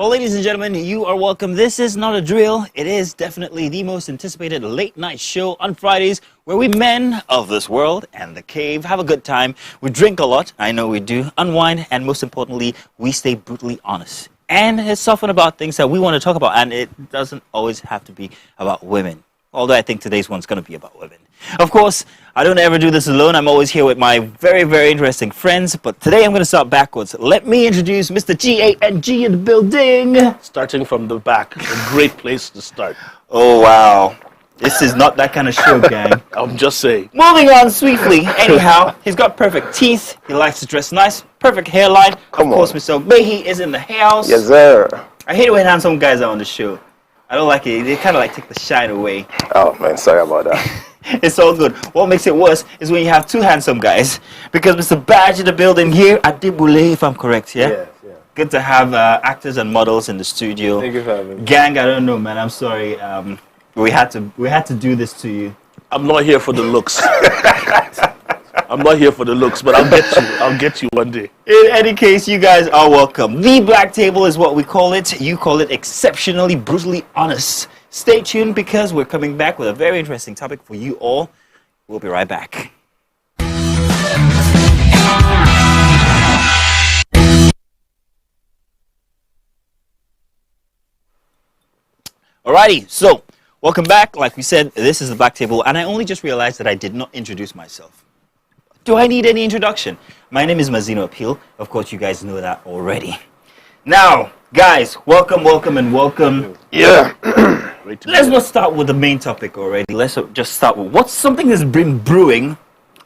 Well, ladies and gentlemen, you are welcome. This is not a drill. It is definitely the most anticipated late night show on Fridays where we men of this world and the cave have a good time. We drink a lot. I know we do. Unwind. And most importantly, we stay brutally honest. And it's often about things that we want to talk about. And it doesn't always have to be about women. Although I think today's one's going to be about women. Of course, I don't ever do this alone. I'm always here with my very, very interesting friends. But today I'm going to start backwards. Let me introduce Mr. G-A-N-G in the building. Starting from the back, a great place to start. Oh, wow. This is not that kind of show, gang. I'm just saying. Moving on swiftly. Anyhow, he's got perfect teeth. He likes to dress nice. Perfect hairline. Of course, Mr. Obehi is in the house. Yes, sir. I hate it when handsome guys are on the show. I don't like it. They kind of like take the shine away. Oh, man, sorry about that. It's all good. What makes it worse is when you have two handsome guys. Because Mr. Badge in the building here, Adibule, if I'm correct, yeah? Yes, yeah. Good to have actors and models in the studio. Thank you for having me. Gang, I don't know, man. I'm sorry. We had to do this to you. I'm not here for the looks. I'm not here for the looks, but I'll get you. I'll get you one day. In any case, you guys are welcome. The Black Table is what we call it. You call it exceptionally, brutally honest. Stay tuned because we're coming back with a very interesting topic for you all. We'll be right back. Alrighty, so welcome back. Like we said, this is the Black Table, and I only just realized that I did not introduce myself. Do I need any introduction? My name is Mazino Appeal. Of course, you guys know that already. Now, guys, welcome, welcome, and welcome. Yeah. Let's not start with the main topic already. Let's just start with what's something that's been brewing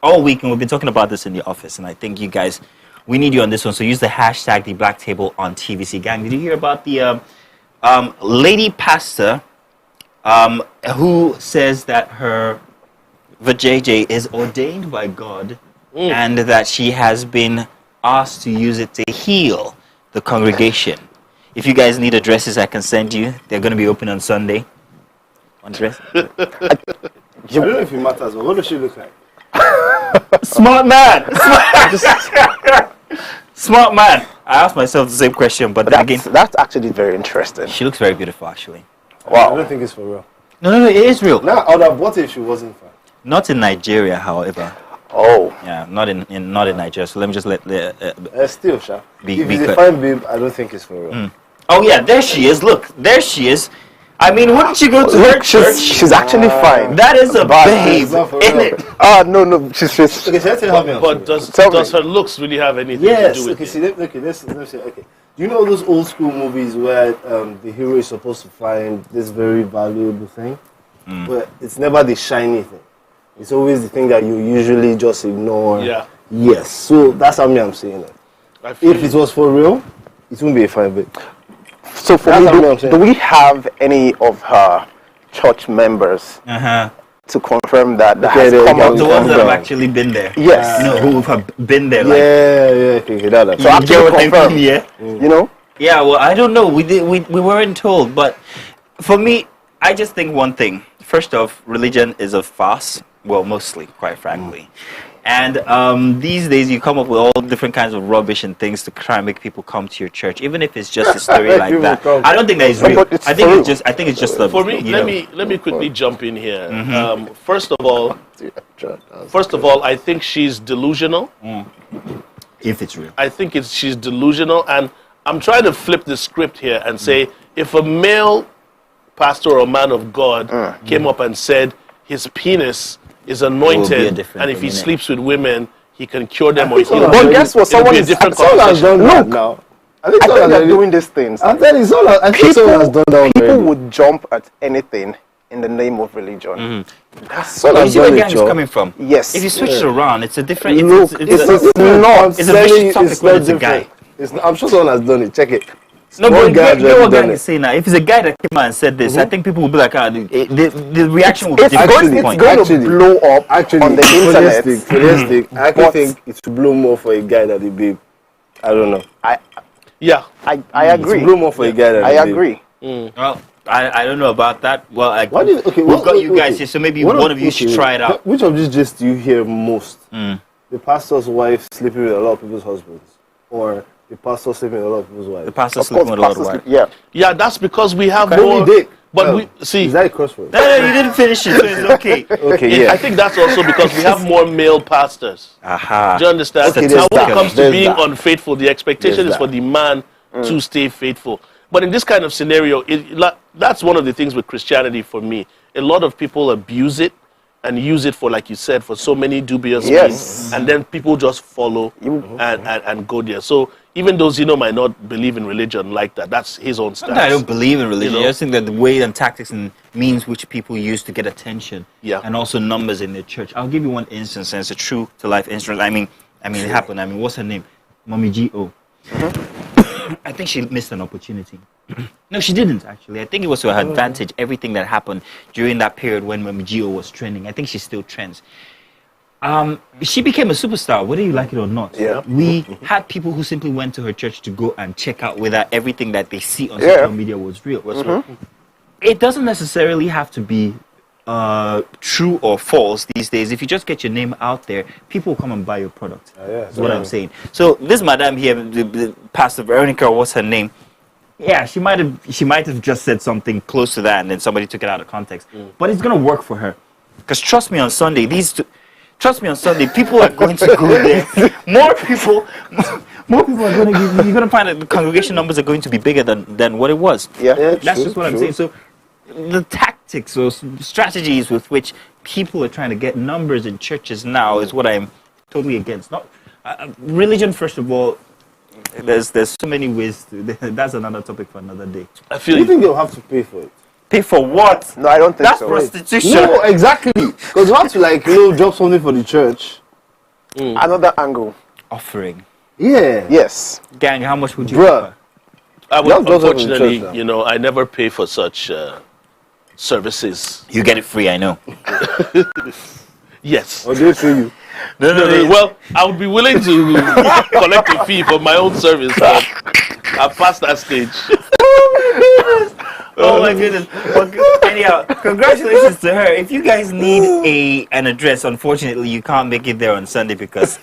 all week, and we've been talking about this in the office, and I think you guys, we need you on this one, so use the hashtag the Black Table on TVC. Gang, did you hear about the lady pastor who says that her vajayjay is ordained by God and that she has been asked to use it to heal the congregation? If you guys need addresses, I can send you. They're going to be open on Sunday. One address. I don't know if it matters, but what does she look like? Smart man. Smart man. I asked myself the same question, but again, That's actually very interesting. she looks very beautiful, actually. I Wow. don't think it's for real. No, it is real. Now, I would have bought it if she wasn't fine. Not in Nigeria, however. Oh. Yeah, not in Nigeria. So let me just let Still, Sha. Be- If be it's a quick. fine babe, I don't think it's for real. Oh yeah, there she is. Look, there she is. I mean, wouldn't you go to her Look, church? she's actually fine. That is a babe, It's not for isn't real. it? No, she's Okay, so let's help me out. But does Tell me. her looks really have anything Yes, to do with okay, it? see, let's say, okay. Do you know those old school movies where the hero is supposed to find this very valuable thing? But it's never the shiny thing. It's always the thing that you usually just ignore. Yeah. Yes, so that's how I'm saying it. I feel If it was for real, it wouldn't be a fine babe. So for That's me, what I'm saying. do we have any of her church members to confirm that Okay, there come you out? go. The ones that have confirm? actually been there. Yes. No, who have been there. Like, Yeah, okay, that. So you get what I confirm. mean, yeah. You know? Yeah, well, I don't know. We weren't told, but for me, I just think one thing. First off, religion is a farce. Well, mostly, quite frankly. And these days, you come up with all different kinds of rubbish and things to try and make people come to your church, even if it's just a story like People that. come. I don't think that is No, real. but it's I think for it's real. just. I think it's just a. For me, you let me quickly jump in here. Mm-hmm. First of all, I think she's delusional. if it's real. I think she's delusional, and I'm trying to flip the script here and say, if a male pastor or man of God came up and said his penis is It will be a anointed, different and if he thing, innit? sleeps with women, he can cure them or think heal so. them. But guess what? It'll Someone be a is different Someone has conversation. done that Look, now. I think I someone think they're has doing these things. I'm telling you, I think someone has done that People already. would jump at anything in the name of religion. That's Someone You has see where done gang it, is Joe. coming from? Yes. If you switch it around, it's a different. Look, it's it's a, not. It's a vicious topic when it's a guy. I'm sure someone has done it. Check it. No, One but guy get has what already gang done is it. saying now. If it's a guy that came out and said this, I think people will be like, the reaction will be It's different. going, at this it's point. going Actually- to blow up Actually, on the internet. realistic. I actually But- think it should blow more for a guy than a babe. I don't know. Yeah. I agree. It blow more for a guy than I a babe. agree. Well, I don't know about that. Well, we've got you guys here, so maybe one of you should try it out. Which of these gist do you hear most? The pastor's wife sleeping with a lot of people's husbands, or the pastor sleeping with a lot of people's wives. The pastor Of sleeping course, with a lot of pastors, wives. yeah. Yeah, that's because we have Only more. Dick. But we see. Is that a crossroad? No, you didn't finish it, so it's okay. Okay, yeah. I think that's also because we have more male pastors. Aha. Do you understand? Okay, Now, there's when it that. comes to There's being that. unfaithful, the expectation There's is for that. the man to stay faithful. But in this kind of scenario, that's one of the things with Christianity for me. A lot of people abuse it and use it for, like you said, for so many dubious Yes. means, and then people just follow and go there. So even those might not believe in religion like that, that's his own stance. I don't believe in religion. You know? I just think that the way and tactics and means which people use to get attention, Yeah. and also numbers in the church. I'll give you one instance, and it's a true to life instance. I mean, it happened. I mean, what's her name? Mommy G.O. I think she missed an opportunity. No, she didn't actually. I think it was to her advantage. Everything that happened during that period when Mommy G.O. was trending. I think she still trends. She became a superstar, whether you like it or not. Yeah. We had people who simply went to her church to go and check out whether everything that they see on social media was real. It doesn't necessarily have to be true or false these days. If you just get your name out there, people will come and buy your product. That's what I'm saying. So this madam here, the Pastor Veronica, what's her name? Yeah, she might have just said something close to that, and then somebody took it out of context. But it's gonna work for her, because trust me, on Sunday, people are going to go there. More people are going to. You're going to find that the congregation numbers are going to be bigger than what it was. Yeah. That's just what I'm saying. So the tactics or strategies with which people are trying to get numbers in churches now is what I'm totally against. Not religion, first of all. There's so many ways. That's another topic for another day. I feel Do you think they'll have to pay for it? Pay for what? No, I don't think That's so. prostitution. No, exactly. Because you have to drop something for the church. Another angle. Offering. Yeah. Yes. Gang, how much would you Bruh. offer? I would, That goes up in unfortunately, church now. I never pay for such services. You get it free, I know. Yes. Or do it for you? No. Well, I would be willing to collect a fee for my own service, but I've passed that stage. Oh my goodness. Well, anyhow, congratulations to her. If you guys need an address, unfortunately you can't make it there on Sunday because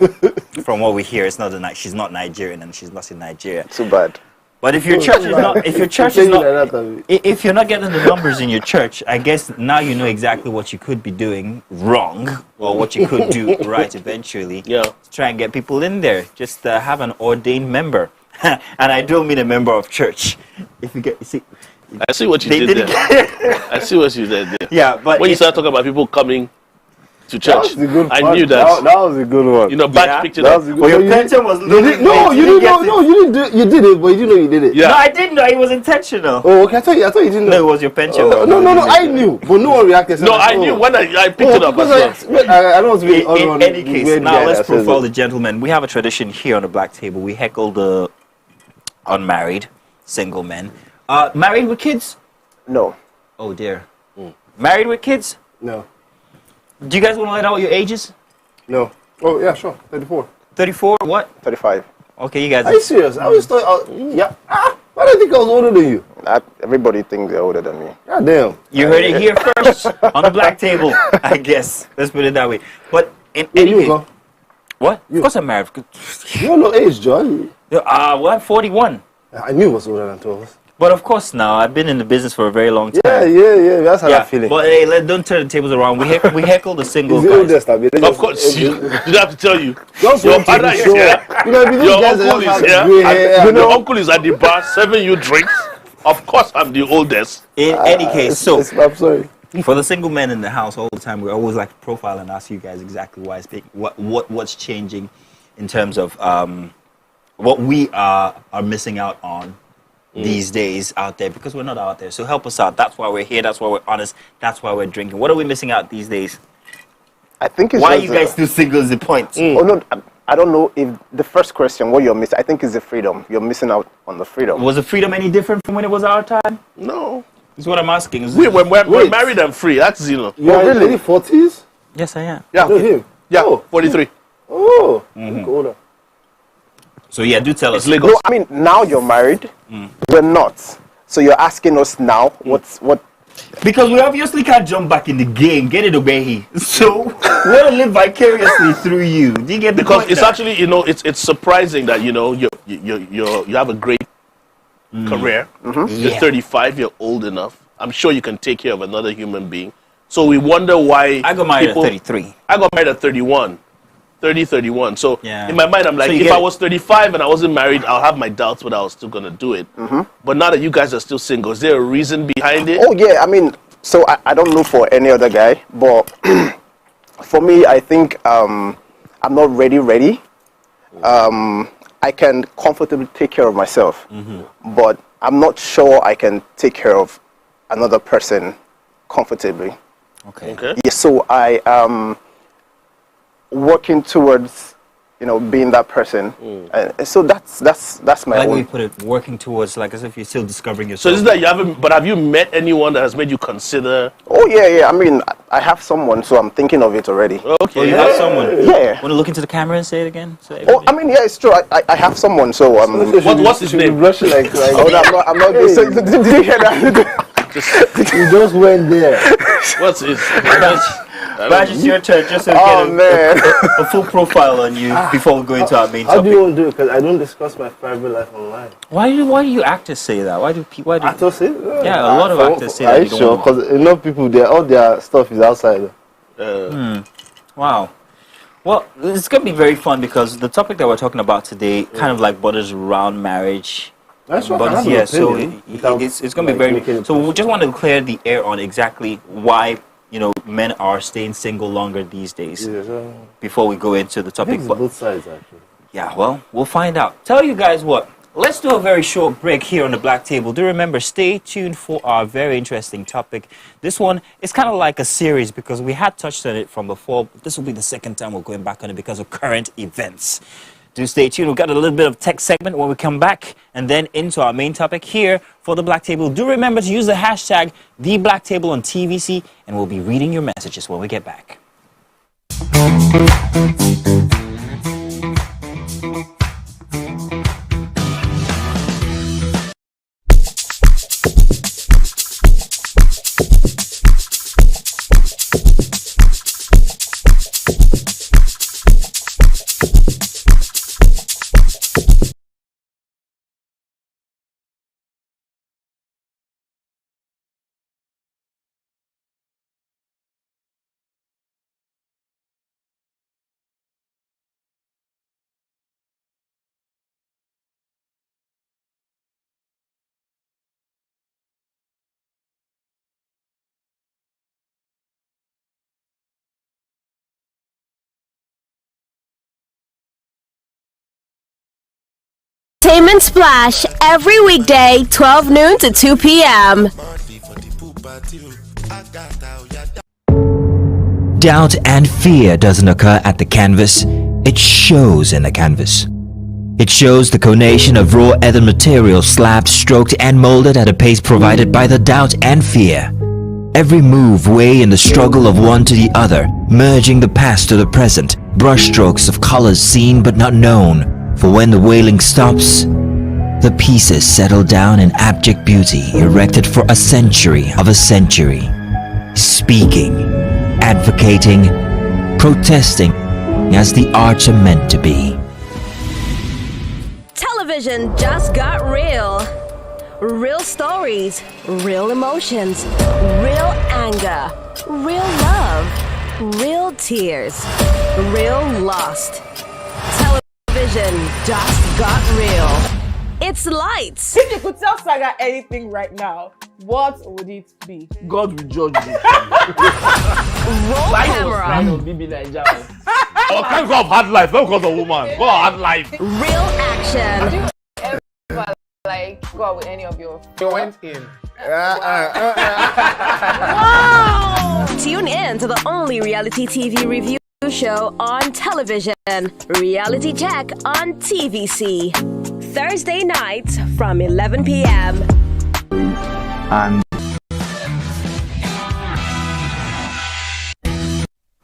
from what we hear, she's not Nigerian and she's not in Nigeria. Too bad. But if your church is not, if you're not getting the numbers in your church, I guess now you know exactly what you could be doing wrong or what you could do right eventually. Yeah. To try and get people in there. Just have an ordained member, and I don't mean a member of church. If you see, I see what you they did didn't there. I see what you did there. yeah, but When you start talking about people coming to That church, was the good I part. knew that. That was a good one. Batch Yeah. picked it That up. was a good well, your you pension was didn't, no, you didn't know. No, you didn't do. You did it, but you didn't know you did it. Yeah. No, I didn't know. It was intentional. Oh, okay. I thought you didn't No, know. it was your pension. Oh, no. I knew, but no one reacted. No, I knew when I picked it up as because well. I don't want to be In any case, now let's profile profile the gentleman. We have a tradition here on the black table. We heckle the unmarried, single men. Married with kids? No. Oh dear. Married with kids? No. Do you guys want to let out your ages? No. Oh, yeah, sure. 34. 34? What? 35. Okay, you guys. Are you serious? I always thought, yeah. Why do you think I was older than you? Everybody thinks they're older than me. God damn. You heard it here first on the black table, I guess. Let's put it that way. But in any You case, go. what? Of course I'm married. You don't know age, John. Well, I'm 41. I knew it was older than 12. But of course now, I've been in the business for a very long time. Yeah. That's how I'm feeling. But hey, don't turn the tables around. We heckle the single He's the guys. oldest, I mean. Of course, you have to tell you. Just Your want to father be is sure. here. You know, if you Your guys uncle have is here. gray hair, And your uncle is at the bar serving you drinks. Of course, I'm the oldest. In any case, so I'm sorry. for the single men in the house all the time, we always like to profile and ask you guys exactly what's changing in terms of what we are missing out on these days out there, because we're not out there. So help us out. That's why we're here. That's why we're honest. That's why we're drinking. What are we missing out these days? I think it's Why are just you guys still single is the point. Oh no, I don't know if the first question what you're missing. I think is the freedom. You're missing out on the freedom. Was the freedom any different from when it was our time? No. Is what I'm asking. We're married and free. That's Zeno. You're really? in the 40s? Yes, I am. Yeah. No, him. Yeah. Oh. 43. Oh. Look older. So yeah, do tell us. It's Lagos. No, I mean now you're married. We're not. So you're asking us now what Because we obviously can't jump back in the game, get it away. So we'll live vicariously through you. Do you get the Because point it's now? actually, it's surprising that, you have a great career. You're 35, you're old enough. I'm sure you can take care of another human being. So we wonder why I got married at 33. I got married at 31. 31. So Yeah. in my mind, I'm like, So you if get I it. was 35 and I wasn't married, I'll have my doubts, but I was still going to do it. But now that you guys are still single, is there a reason behind it? Oh yeah, I mean, so I don't know for any other guy, but for me, I think I'm not ready. I can comfortably take care of myself, but I'm not sure I can take care of another person comfortably. Okay. Yeah, so I am working towards, being that person. And so that's my I like own. when you put it, working towards, like as if you're still discovering So yourself. this is that you haven't, but have you met anyone that has made you consider? Oh yeah. I mean, I have someone, so I'm thinking of it already. Okay. Oh, you have someone. Yeah. Want to look into the camera and say it again? Say Oh, I mean, yeah, it's true. I have someone, so What's his name? Blushing like Oh, no, I'm not. So, did you hear that? you just went there. What's his? Bash, it's your turn. Just to Oh get man. a full profile on you before we go into our main How do topic. you want to do it? Because I don't discuss my private life online. Why do you actors say that? Why do Actors say? Yeah, a lot of actors say that. Are you you don't sure? want- Because enough people, all their stuff is outside. Wow. Well, it's going to be very fun because the topic that we're talking about today kind of like borders around marriage. That's what I But have an yeah, so opinion without, it's going to be like, very. making it So we personal. just want to clear the air on exactly why men are staying single longer these days. Yeah, so Before we go into the I topic, think it's but both sides actually. yeah, well, we'll find out. Tell you guys what. Let's do a very short break here on the Black Table. Do remember, stay tuned for our very interesting topic. This one is kind of like a series because we had touched on it from before. But this will be the second time we're going back on it because of current events. Do stay tuned. We've got a little bit of tech segment when we come back and then into our main topic here for the Black Table. Do remember to use the hashtag #TheBlackTable on TVC and we'll be reading your messages when we get back. Entertainment Splash every weekday, 12 noon to 2 p.m. Doubt and fear doesn't occur at the canvas, it shows in the canvas. It shows the conation of raw earthen material slabbed, stroked and molded at a pace provided by the doubt and fear. Every move weigh in the struggle of one to the other, merging the past to the present, brushstrokes of colors seen but not known. For when the wailing stops, the pieces settle down in abject beauty erected for a century of a century. Speaking, advocating, protesting as the arts are meant to be. Television just got real. Real stories, real emotions, real anger, real love, real tears, real lost. Television just got real. It's lights. If you could tell Saga anything right now, what would it be? God will judge you. Roll camera. Bibi Naija. Oh, thank God of hard life, not because of woman. God of hard life. Real action. Like, go out with any of your. You went in. Tune in to the only reality TV review show on television, Reality Check on TVC. Thursday nights from 11 p.m.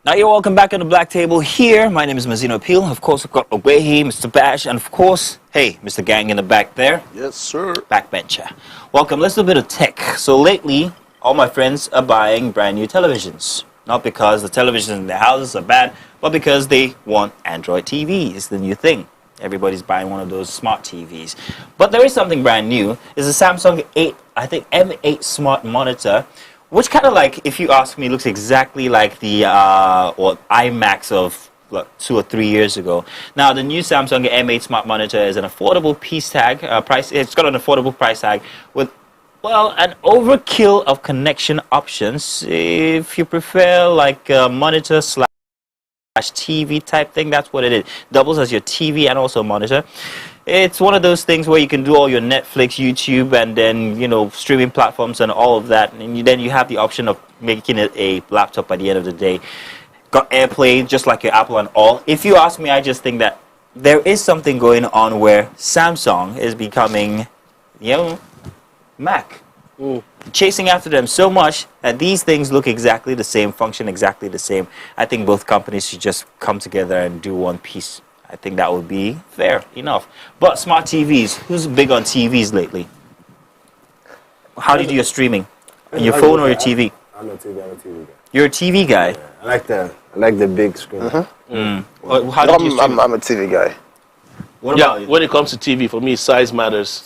Now you're welcome back on the Black Table here. My name is Mazino Peel. Of course, I've got Owehi, Mr. Bash, and of course, hey, Mr. Gang in the back there. Yes, sir. Backbencher. Welcome. Let's do a bit of tech. So lately, all my friends are buying brand new televisions. Not because the televisions in their houses are bad, but because they want Android TV. It's the new thing. Everybody's buying one of those smart TVs. But there is something brand new. It's a Samsung 8, I think M8 smart monitor, which kind of like, if you ask me, looks exactly like the iMacs of 2 or 3 years ago. Now, the new Samsung M8 smart monitor is an affordable price. It's got an affordable price tag with, well, an overkill of connection options. If you prefer like a monitor / TV type thing, that's what it is. Doubles as your TV and also monitor. It's one of those things where you can do all your Netflix, YouTube, and then, you know, streaming platforms and all of that. And then you have the option of making it a laptop at the end of the day. Got AirPlay, just like your Apple and all. If you ask me, I just think that there is something going on where Samsung is becoming, you know, Mac. Chasing after them so much that these things look exactly the same, function exactly the same. I think both companies should just come together and do one piece. I think that would be fair enough. But smart TVs, who's big on TVs lately? How do you do your streaming? On your phone or your TV? I'm a TV guy. You're a TV guy? Yeah, I like the big screen. How do you stream? I'm a TV guy. What about you? When it comes to TV, for me, size matters.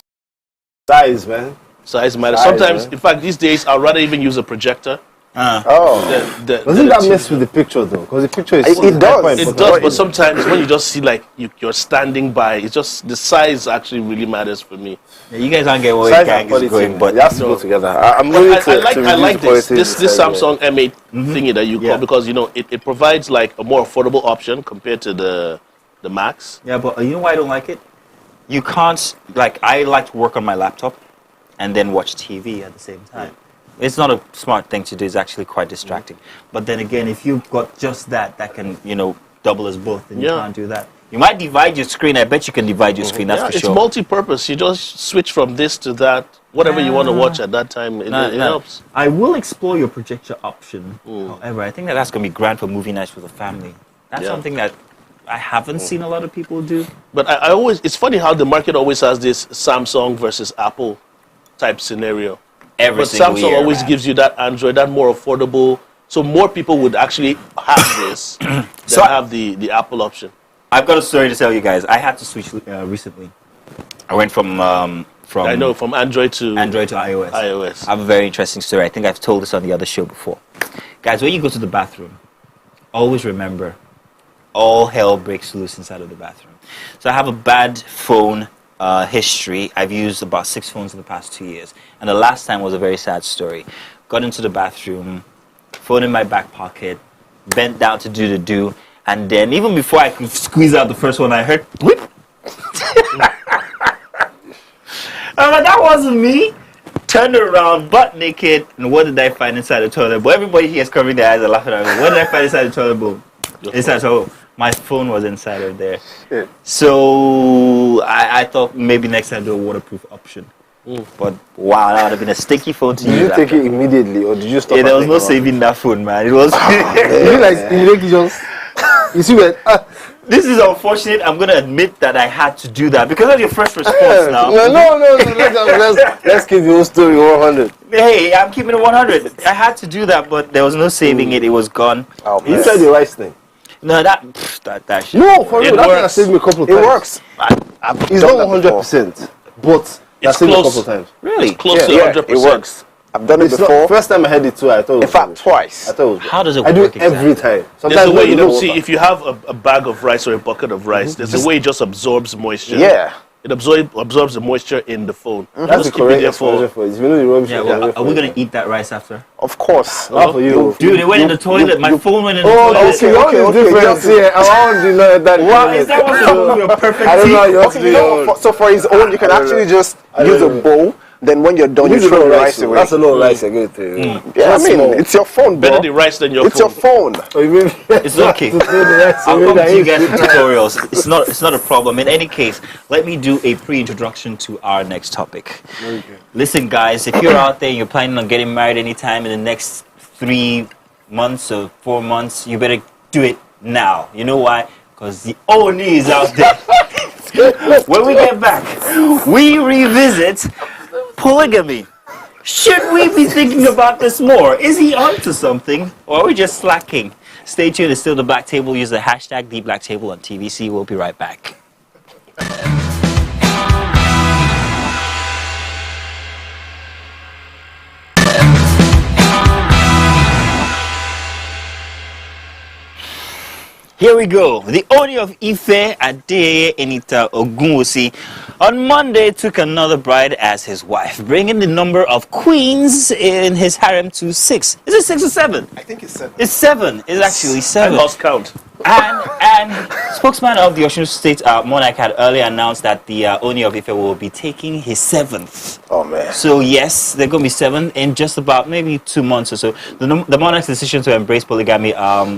Size, man. Size matters. Size, Sometimes, man. in fact, these days, I'd rather even use a projector. Oh. Doesn't that mess with the picture though? Because the picture is It does. It does, but sometimes when you just see like you're standing by, it's just the size actually really matters for me. Yeah, you guys aren't getting where Size the gang and is quality, going, but it has to go together. I'm But willing I like this size, Samsung M8 thingy that you Yeah. call, because you know it provides like a more affordable option compared to the Max. yeah, but you know why I don't like it? You can't, like, I like to work on my laptop and then watch TV at the same time. It's not a smart thing to do. It's actually quite distracting. But then again, if you've got just that can, you know, double as both, then you Yeah. can't do that. You might divide your screen. I bet you can divide your screen. That's Yeah, for it's sure. multi-purpose. You just switch from this to that, whatever you want to watch at that time. It helps. I will explore your projector option. However, I think that's going to be grand for movie nights with a family. That's Yeah. something that I haven't seen a lot of people do. But I always, it's funny how the market always has this Samsung versus Apple type scenario. Every But single Samsung year, always man. gives you that Android, that more affordable. So more people would actually have this than So I- have the Apple option. I've got a story to tell you guys. I had to switch recently. I went from I know, from Android to Android to iOS. iOS. I have a very interesting story. I think I've told this on the other show before. Guys, when you go to the bathroom, always remember, all hell breaks loose inside of the bathroom. So I have a bad phone history. I've used about 6 phones in the past 2 years. And the last time was a very sad story. Got into the bathroom, phone in my back pocket, bent down to do the do. And then even before I could squeeze out the first one, I heard, whip. I'm like, that wasn't me. Turned around, butt naked, and what did I find inside the toilet bowl? Everybody here is covering their eyes and laughing at me. What did I find inside the toilet bowl? Inside the toilet bowl. My phone was inside of there. Yeah. So I thought maybe next time do a waterproof option. But wow, that would have been a sticky phone to Did use. you take after. it immediately or did you stop? Yeah, there was and no think about saving that phone, man. It was. it? You like immediately just you see when This is unfortunate. I'm gonna admit that I had to do that because of your first response now. no. Let's keep the whole story 100. Hey, I'm keeping it 100. I had to do that, but there was no saving it. It was gone. Oh, You man. said the right thing. No, that shit. No, for real, It that thing has works. saved me a couple of It times. works. I've It's done not that before. 100%, but that It's saved me a close. couple of times. Really? Close to Yeah, 100%. it works. I've done it It's not, before. first time I heard it too, I thought it In was fact, rubbish. twice. I thought it was How does it I do work it every exactly? time. There's Sometimes a way, when you know, go see, back- if you have a bag of rice or a bucket of rice, there's a way it just absorbs moisture. Yeah. It absorbs the moisture in the phone. that's the Just keep it correct there exposure for... for it. If you know the rubbish, Yeah, you well, can are we gonna eat that rice after? Of course. Not for you. Dude, it went in the toilet. My phone went in the Oh, toilet. okay, okay, different. just- Yeah, I want to know that. Wow, is that what's wrong with your perfect I don't know. teeth? You're Okay, you know, so for his own, you can I don't actually know. just I use a don't know. bowl. Then when you're done, you Use a throw lot the of rice away. That's a lot of rice I get to. Yeah, I That's mean, small. it's your phone, bro. Better the rice than your It's phone. your phone. It's okay. I'll come to you guys for tutorials. It's not a problem. In any case, let me do a pre-introduction to our next topic. Listen, guys, if you're out there and you're planning on getting married anytime in the next 3 months or 4 months, you better do it now. You know why? Because the Ooni is out there. When we get back, we revisit polygamy. Should we be thinking about this more? Is he onto something, or are we just slacking? Stay tuned. It's still the Black Table. Use the hashtag #TheBlackTable on TVC. We'll be right back. Here we go. The Ooni of Ife, Adeye Enita Ogunwusi, on Monday took another bride as his wife, bringing the number of queens in his harem to 6. Is it 6 or 7? I think it's 7. It's 7. It's actually I 7. lost count. And spokesman of the Osun State monarch had earlier announced that the Ooni of Ife will be taking his 7th. Oh, man. So yes, they're going to be 7 in just about maybe 2 months or so. The monarch's decision to embrace polygamy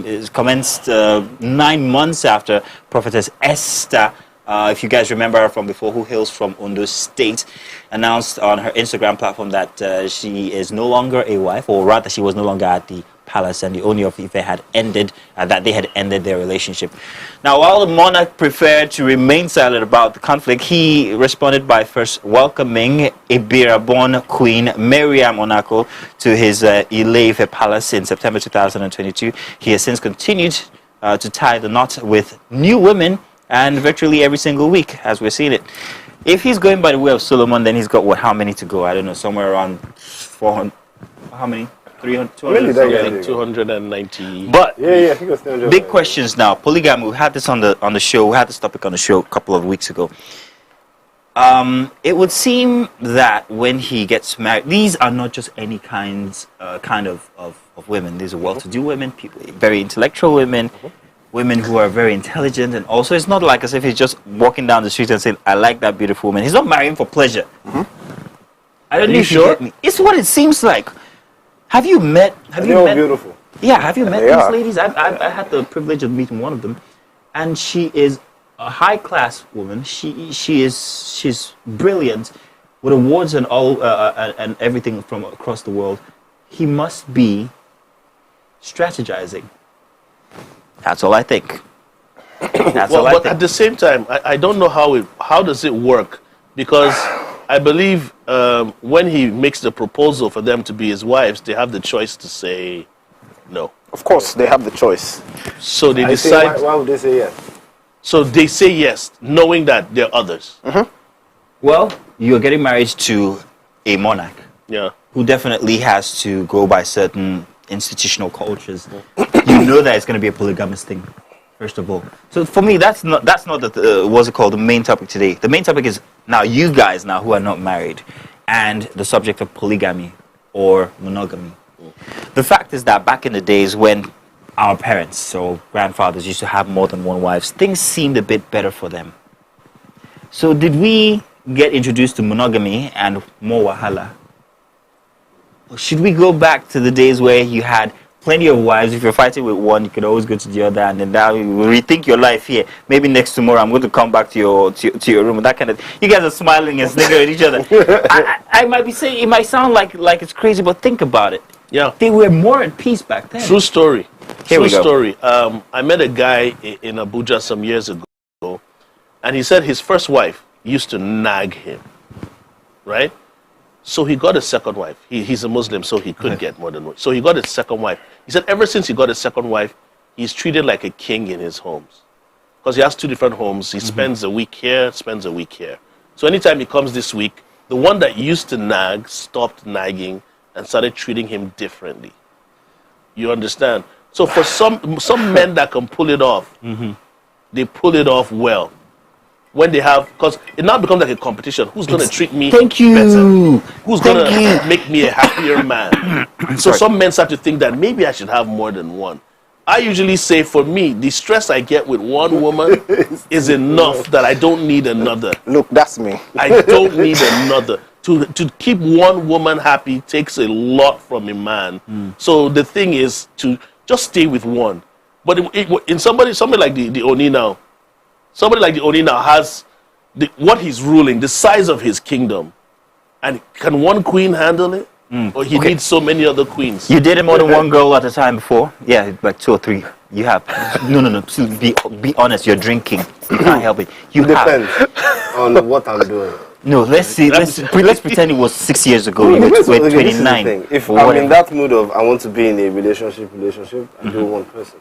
is commenced 9 months after Prophetess Esther, if you guys remember her from before, who hails from Ondo State, announced on her Instagram platform that she is no longer a wife, or rather she was no longer at the palace, and the Ooni of Ife had ended, that they had ended their relationship. Now, while the monarch preferred to remain silent about the conflict, he responded by first welcoming Ibira-born Queen Mariam Onako to his Ile-Ife palace in September 2022. He has since continued to tie the knot with new women, and virtually every single week, as we're seeing it. If he's going by the way of Solomon, then he's got, what, how many to go? I don't know, somewhere around 400, how many? 300, 200, Really? 290. But Yeah, I think it was 300. big questions now. Polygamy. We had this on the show. We had this topic on the show a couple of weeks ago. It would seem that when he gets married, these are not just any kind of women. These are well-to-do women, people, very intellectual women, women who are very intelligent, and also it's not like as if he's just walking down the street and saying, "I like that beautiful woman." He's not marrying for pleasure. I don't know if you get me. It's what it seems like. Have you met? They're all beautiful. Yeah, have you met They these are. ladies? I had the privilege of meeting one of them, and she is a high class woman. She's brilliant, with awards and all and everything from across the world. He must be strategizing. That's all I think. That's all I But think. at the same time, I don't know how does it work, because I believe when he makes the proposal for them to be his wives, they have the choice to say no. Of course, they have the choice. So they I say, decide. why would they say yes? So they say yes, knowing that there are others. Well, you're getting married to a monarch Yeah. who definitely has to go by certain institutional cultures. You know that it's going to be a polygamous thing, first of all. So for me, that's not what's it called, the main topic today. The main topic is now you guys now who are not married, and the subject of polygamy or monogamy. The fact is that back in the days when our parents or grandfathers used to have more than one wife, things seemed a bit better for them. So did we get introduced to monogamy and more wahala? Or should we go back to the days where you had plenty of wives? If you're fighting with one, you could always go to the other, and then now you rethink your life here. Maybe next tomorrow I'm going to come back to your room. That kind of. You guys are smiling and sniggering at each other. I might be saying it might sound like it's crazy, but think about it. Yeah. They were more at peace back then. True story. Here we True go. story. I met a guy in Abuja some years ago, and he said his first wife used to nag him, right? So he got a second wife. He's a Muslim, so he could get more than one. So he got a second wife. He said ever since he got a second wife, he's treated like a king in his homes. Because he has 2 different homes. He spends a week here, spends a week here. So anytime he comes this week, the one that used to nag stopped nagging and started treating him differently. You understand? So for some men that can pull it off, they pull it off well. When they have, because it now becomes like a competition. Who's going to treat me Thank you. better? Who's going Thank you. to make me a happier man? So some men start to think that maybe I should have more than one. I usually say, for me, the stress I get with one woman is enough that I don't need another. Look, that's me. I don't need another. To keep one woman happy takes a lot from a man. So the thing is to just stay with one. But in somebody like the Ooni now, somebody like the Ooni now has what he's ruling, the size of his kingdom. And can one queen handle it? Or he needs so many other queens? You dated more than one girl at a time before? Yeah, like 2 or 3. You have. No. To be honest, you're drinking. You can't help it. You It have. depends on what I'm doing. No, let's pretend it was 6 years ago. You No, were this is the 29. thing. If or I'm whatever. in that mood of I want to be in a relationship, I do one person.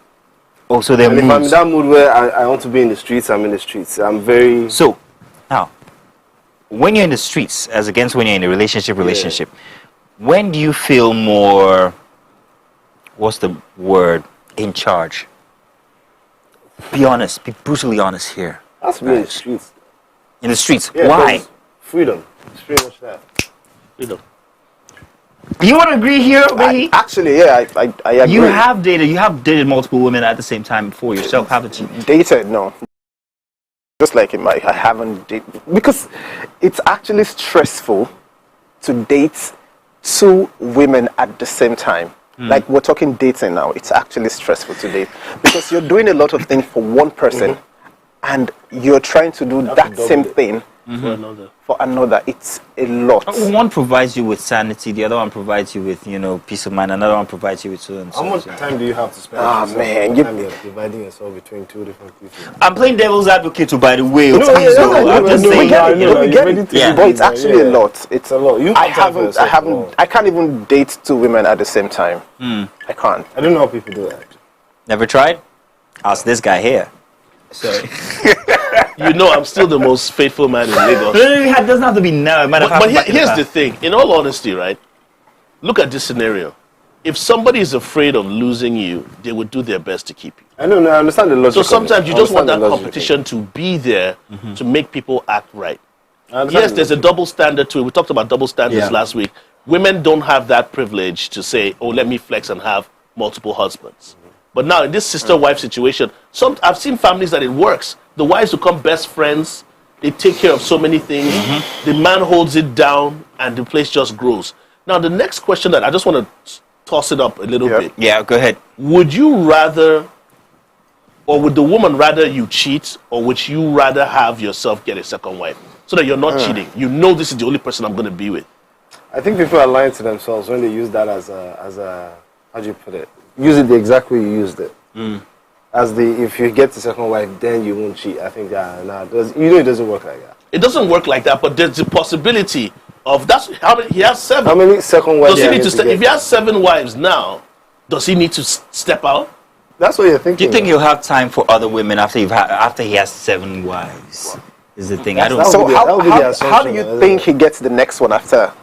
Oh, so they're And if I'm in moods. that mood where I want to be in the streets, I'm in the streets. I'm very... So, now, when you're in the streets, as against when you're in a relationship, when do you feel more, what's the word, in charge? Be honest, be brutally honest here. That's really in the streets. In the streets, Yeah, why? 'cause freedom. It's pretty much that. Freedom. You want to agree here, Behi? Actually, yeah, I agree. You have dated multiple women at the same time before yourself, haven't you? Dated, no. Just like him, I haven't dated. Because it's actually stressful to date two women at the same time. Like, we're talking dating now. It's actually stressful to date. Because you're doing a lot of things for one person, and you're trying to do that same thing For another. for another. It's a lot. One provides you with sanity, the other one provides you with, peace of mind, another one provides you with so and so. How much time do you have to spend? Ah, on yourself? man, How much you- time you're dividing yourself between two different people. I'm playing devil's advocate, too, by the way. No, yeah, so no, I'm no, just no, saying. no, we no, get ready it, to Yeah. but it's actually a lot. It's a lot. I haven't. I can't even date two women at the same time. I can't. I don't know how people do that. Never tried? Ask this guy here. Sorry. You know I'm still the most faithful man in Lagos. It doesn't have to be now. It might have But happened back in here's past. the thing. In all honesty, right? Look at this scenario. If somebody is afraid of losing you, they would do their best to keep you. I don't know. I understand the logic. So of it. sometimes you I just want that understand the logic. competition to be there to make people act right. I understand Yes, the there's a logic. double standard to it. We talked about double standards Yeah. last week. Women don't have that privilege to say, oh, let me flex and have multiple husbands. But now in this sister-wife situation, I've seen families that it works. The wives become best friends. They take care of so many things. The man holds it down, and the place just grows. Now, the next question that I just want to toss it up a little Yeah. bit. Yeah, go ahead. Would you rather, or would the woman rather you cheat, or would you rather have yourself get a second wife? So that you're not cheating. You know this is the only person I'm going to be with. I think people are lying to themselves when they use that as a how do you put it? Use it the exact way you used it. As if you get the second wife, then you won't cheat. I think it doesn't work like that. It doesn't work like that, but there's the possibility of that's how many, he has 7. How many second wives? Does he do need I to get step? get? If he has 7 wives now, does he need to step out? That's what you're Do thinking. you think he'll have time for other women after he has 7 wives? Is the thing. I don't That So would be the how do assumption, you isn't think it? he gets the next one after?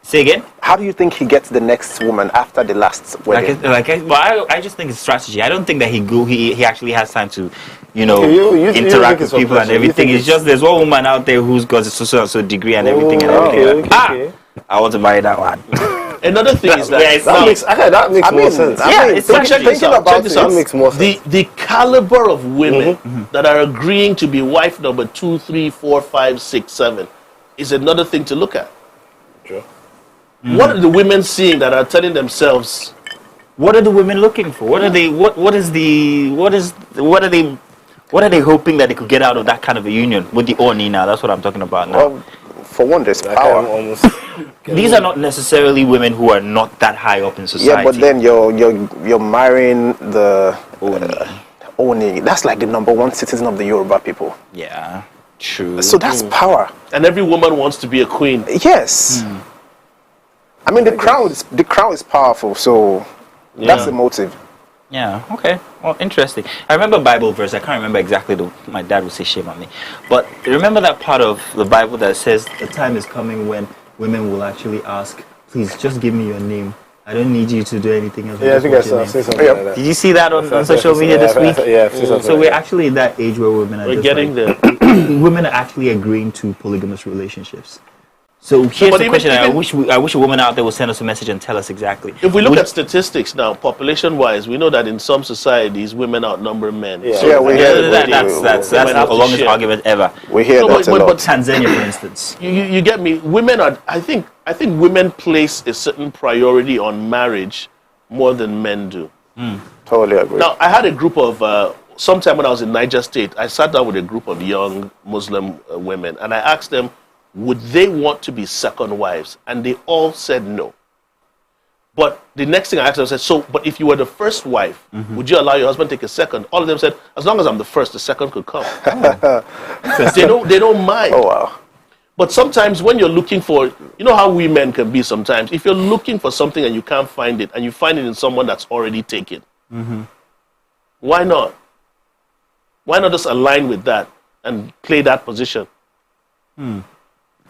say again. How do you think he gets the next woman after the last wedding? I just think it's strategy. I don't think that he actually has time to, you think interact it's with people and oppression. You everything. think It's just there's one woman out there who's got a so degree and everything and everything. okay. I want to marry that one. Another thing is Yeah, that it's That not- makes more sense. Yeah, it's But actually check this out. Check this out. That makes more sense. The caliber of women that are agreeing to be wife number 2, 3, 4, 5, 6, 7 is another thing to look at. True. What are the women seeing that are telling themselves, What are the women looking for? What are they hoping that they could get out of that kind of a union with the Ooni now? That's what I'm talking about now. Well, for one, there's Like, power. I'm almost. These are not necessarily women who are not that high up in society. Yeah, but then you're marrying the Ooni. That's like the #1 citizen of the Yoruba people. Yeah, true. So that's power. and every woman wants to be a queen? Yes. I mean, the crown is powerful, so that's the motive. Yeah, okay. Well, interesting. I remember a Bible verse. I can't remember exactly. My dad would say shame on me. But remember that part of the Bible that says the time is coming when women will actually ask, please just give me your name. I don't need you to do anything else. Yeah, I think I just want saw your name." something like that. Did you see that on social media this week? Yeah, I've seen something So like we're that. actually in that age where women are We're just getting like, there. women are actually agreeing to polygamous relationships. So here's but the even- question. even- I wish a woman out there would send us a message and tell us exactly. If we look Would- at statistics now, population-wise, we know that in some societies, women outnumber men. Yeah. So Yeah, we hear it. that's Women the have to longest share. argument ever. We hear No, that a but lot. Tanzania, for instance. you get me. Women are. I think women place a certain priority on marriage more than men do. Totally agree. Now, I had a group of. Sometime when I was in Niger State, I sat down with a group of young Muslim women, and I asked them, would they want to be second wives? And they all said no. But the next thing I asked them, I said, so, but if you were the first wife, would you allow your husband to take a second? All of them said, as long as I'm the first, the second could come. They don't mind. Oh, wow. But sometimes when you're looking for, you know how we men can be sometimes. If you're looking for something and you can't find it, and you find it in someone that's already taken, why not? Why not just align with that and play that position?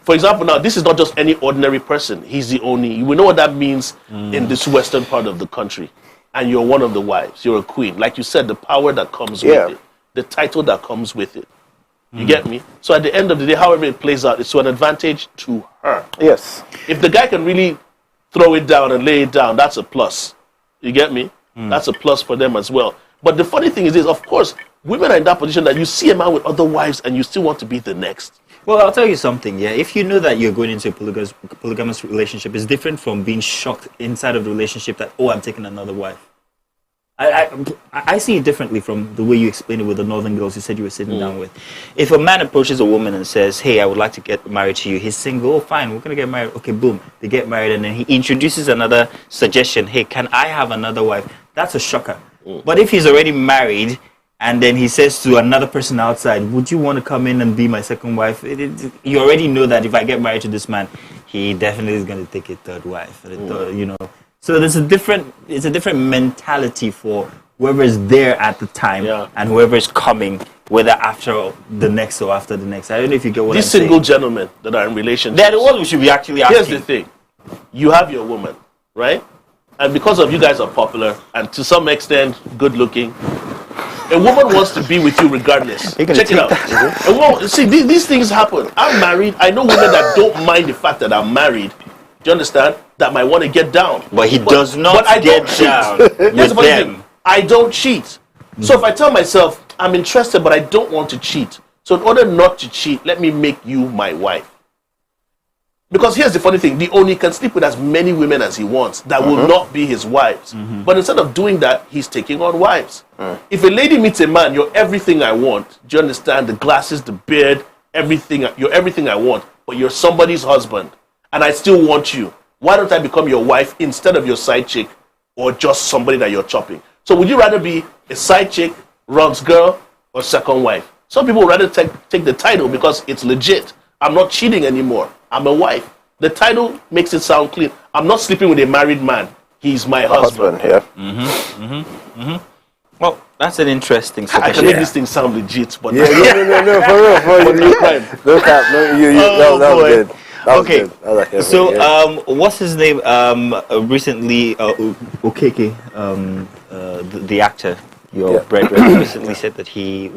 For example, now, this is not just any ordinary person. He's the Ooni. We know what that means in this western part of the country. And you're one of the wives. You're a queen. Like you said, the power that comes with it. The title that comes with it. You get me? So at the end of the day, however it plays out, it's to an advantage to her. Yes. If the guy can really throw it down and lay it down, that's a plus. You get me? That's a plus for them as well. But the funny thing is this, of course, women are in that position that you see a man with other wives and you still want to be the next. Well, I'll tell you something, yeah. If you know that you're going into a polygamous relationship, it's different from being shocked inside of the relationship that, oh, I'm taking another wife. I see it differently from the way you explained it with the northern girls you said you were sitting down with. If a man approaches a woman and says, hey, I would like to get married to you, he's single, oh, fine, we're going to get married. Okay, boom, they get married, and then he introduces another suggestion, hey, can I have another wife? That's a shocker. But if he's already married, and then he says to another person outside, would you want to come in and be my second wife? You already know that if I get married to this man, he definitely is going to take a third wife. You know. So it's a different mentality for whoever is there at the time and whoever is coming, whether after the next or after the next. I don't know if you get what I'm saying. These single gentlemen that are in relationships. They're the ones we should be actually asking. Here's the thing. You have your woman, right? And because of you guys are popular and to some extent good looking, a woman wants to be with you regardless. Check it out. A woman, see, these things happen. I'm married. I know women that don't mind the fact that I'm married. Do you understand? That might want to get down. But he does not get down with them. I don't cheat. So if I tell myself, I'm interested, but I don't want to cheat. So in order not to cheat, let me make you my wife. Because here's the funny thing. The Ooni can sleep with as many women as he wants that will not be his wives. But instead of doing that, he's taking on wives. If a lady meets a man, you're everything I want. Do you understand? The glasses, the beard, everything. You're everything I want. But you're somebody's husband. And I still want you. Why don't I become your wife instead of your side chick or just somebody that you're chopping? So would you rather be a side chick, runs girl, or second wife? Some people would rather take the title because it's legit. I'm not cheating anymore. I'm a wife. The title makes it sound clean. I'm not sleeping with a married man. He's my husband. Well, that's an interesting suggestion. I can make this thing sound legit, but No, for real. crime. No cap. No, that was good. Okay, so what's his name? Recently, Okeke, the actor, your brethren, recently said that he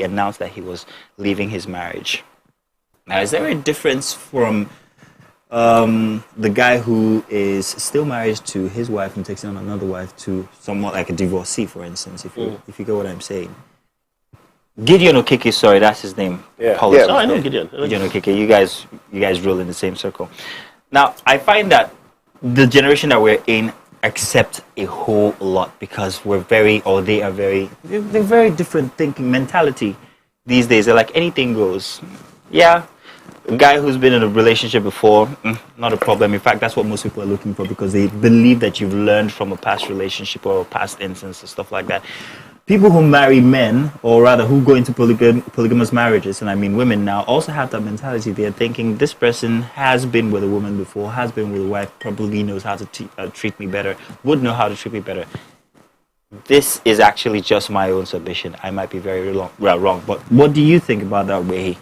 announced that he was leaving his marriage. Now, is there a difference from the guy who is still married to his wife and takes on another wife to someone like a divorcee, for instance, if you get what I'm saying? Gideon Okeke, sorry, that's his name. No, I know Gideon. Gideon Okeke, you guys roll in the same circle. Now, I find that the generation that we're in accept a whole lot because they're very different thinking mentality these days. They're like, anything goes. Yeah, a guy who's been in a relationship before, not a problem. In fact, that's what most people are looking for because they believe that you've learned from a past relationship or a past instance and stuff like that. People who marry men, or rather who go into polygamous marriages, and I mean women now, also have that mentality. They're thinking, this person has been with a woman before, has been with a wife, probably knows how to treat me better, would know how to treat me better. This is actually just my own submission. I might be very wrong, but what do you think about that, Wehi?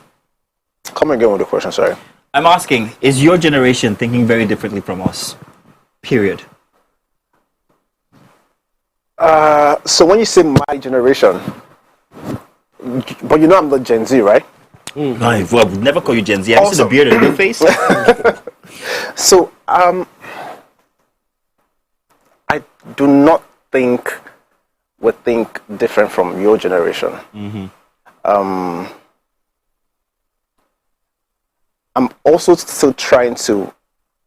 Come again with the question, sorry. I'm asking, is your generation thinking very differently from us? Period. So when you say my generation, but you know I'm not Gen Z, right? No, I would never call you Gen Z. Have you seen the beard on your face? So I do not think we think different from your generation. I'm also still trying to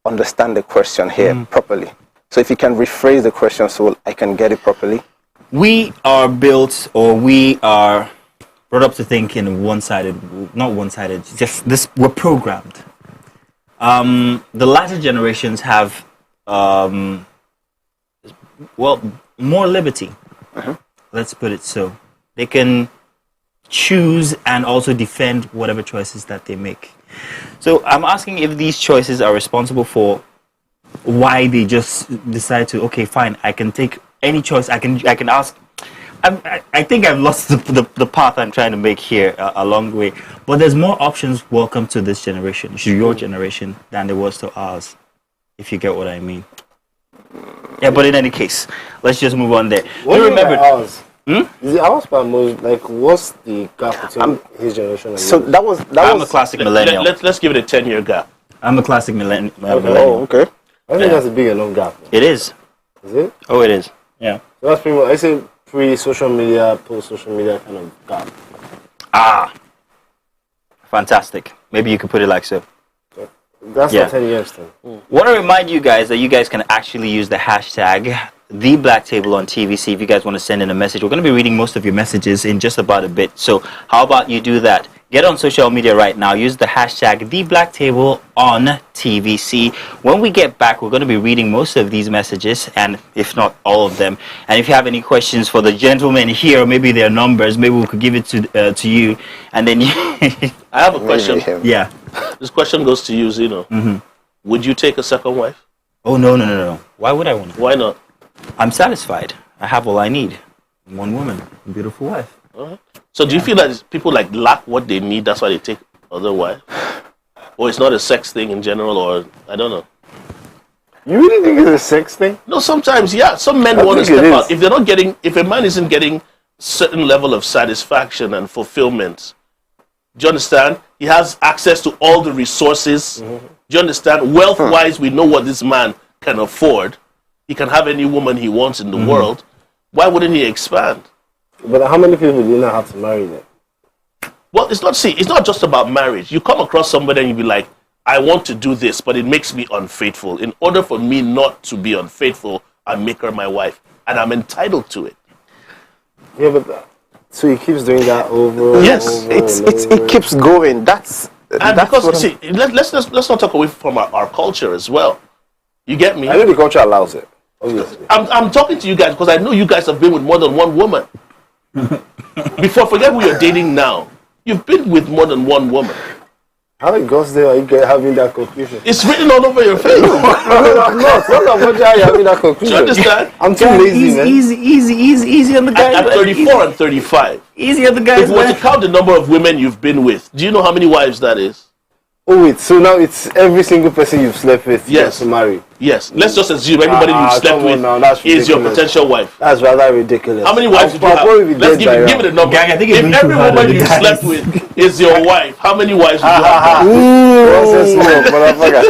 understand the question here properly. So if you can rephrase the question so I can get it properly. We are built, or we are brought up to think in not one-sided, just this, we're programmed. The latter generations have well, more liberty. Let's put it so. They can choose and also defend whatever choices that they make. So I'm asking if these choices are responsible for why they just decide to, okay, fine, I can take any choice. I can ask. I think I've lost the path I'm trying to make here along the way. But there's more options. Welcome to this generation, to your generation, than there was to ours, if you get what I mean. Yeah, but in any case, let's just move on there. What do you remember? Ours? Hmm? Is it ours by most? Like, what's the gap between his generation and So yours? that I'm a was classic millennial. Let's give it a 10-year gap. I'm a classic millennial. oh, okay. I think that's a big and long gap. It is. Is it? Oh, it is. Yeah. So that's pretty much, I say, pre-social media, post-social media kind of gap. Ah. Fantastic. Maybe you could put it like so. That's Yeah. not 10 years then. Want to remind you guys that you guys can actually use the hashtag #TheBlackTable on TVC if you guys want to send in a message. We're going to be reading most of your messages in just about a bit. So how about you do that? Get on social media right now. Use the hashtag #TheBlackTable on TVC. When we get back, we're going to be reading most of these messages, and if not all of them. And if you have any questions for the gentlemen here, or maybe their numbers, maybe we could give it to you, and then you I have a question. yeah. This question goes to you, Zeno. Would you take a second wife? Oh no. Why would I want to? Why not? I'm satisfied. I have all I need. One woman, a beautiful wife. So do you feel that people like lack what they need, that's why they take other wives? Or it's not a sex thing in general, or I don't know. You really think it's a sex thing? No, sometimes, yeah. Some men I want to think it step is. out. If they're not getting, if a man isn't getting certain level of satisfaction and fulfillment, do you understand? He has access to all the resources. Do you understand? Wealth-wise, we know what this man can afford. He can have any woman he wants in the world. Why wouldn't he expand? But how many people do you not have to marry then? Well, it's not just about marriage. You come across somebody and you be like, I want to do this, but it makes me unfaithful. In order for me not to be unfaithful, I make her my wife. And I'm entitled to it. Yeah, but so he keeps doing that over Yes. and over It keeps going. That's Because, what see, let's not talk away from our culture as well. You get me? I know the culture allows it, obviously. I'm talking to you guys because I know you guys have been with more than one woman. Forget who you're dating now. You've been with more than one woman. How many girls there are you having that conclusion? It's written all over your face. No, I'm not. What are you having that Do you conclusion? understand? I'm too lazy, man. Easy on the guys. At 34 and 35. Easy on the guys. If we were to count the number of women you've been with, do you know how many wives that is? Oh wait, so now it's every single person you've slept with you Yes. have to marry. Yes. Let's just assume anybody you've slept come on with now, that's is your ridiculous. potential wife. That's rather ridiculous. How many wives did you I'll have? probably be Let's dead by give it a number. Gang, I think it's If way too every hard on woman the you guys. slept with is your wife, how many wives did you have? Process milk, motherfucker.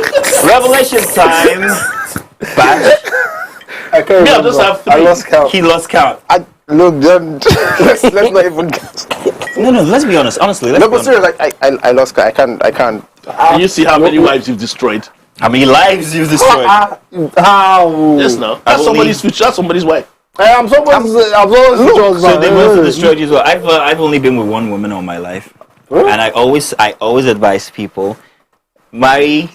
Revelation time. Bash. I can't Me, I remember. just have three. I lost count. He lost count. look, don't, let's not even. No. Let's be honest. Honestly, let's No, be but honest. seriously, I lost. I can't. You see how many wives you've destroyed? How many lives you've destroyed? How? Yes, now. I That's somebody's future. That's somebody's wife. I'm always So they must have destroyed you as well. I've only been with one woman all my life, and I always advise people marry.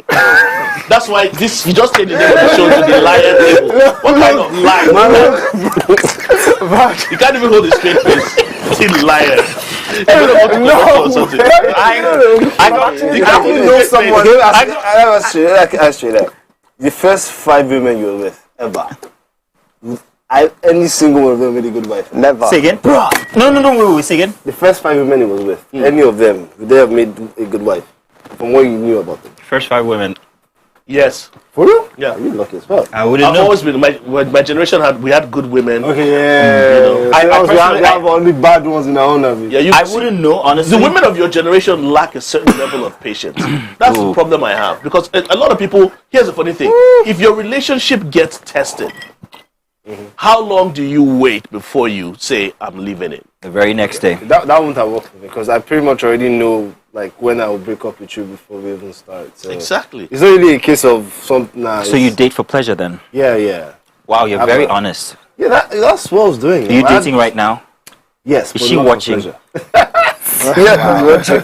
That's why this. You just changed the name of the show to the liar table. What kind of lie? You can't even hold a straight face. Still liar. No. I know someone. I ask you that. The first 5 women you were with ever. Any single one of them made a good wife. Never. Say again? Wait, say again? The first 5 women he was with, any of them, would they have made a good wife? From what you knew about them. First 5 women. Yes. For real? Yeah. You're lucky as fuck. I wouldn't I've know. always been. My generation we had good women. Okay, yeah. I we personally- have only bad ones in our own of it. Yeah, I wouldn't know, honestly. The women of your generation lack a certain level of patience. That's the problem I have. Because a lot of people, here's the funny thing. If your relationship gets tested, how long do you wait before you say, I'm leaving it? The very next day. That wouldn't have worked for me because I pretty much already know like when I will break up with you before we even start. So Exactly. it's not really a case of something. So you date for pleasure then? Yeah. Wow, you're I'm very a- honest. Yeah, that's what I was doing. Are you I had- dating right now? Yes. Is but she not for watching? pleasure. Yeah, she's watching.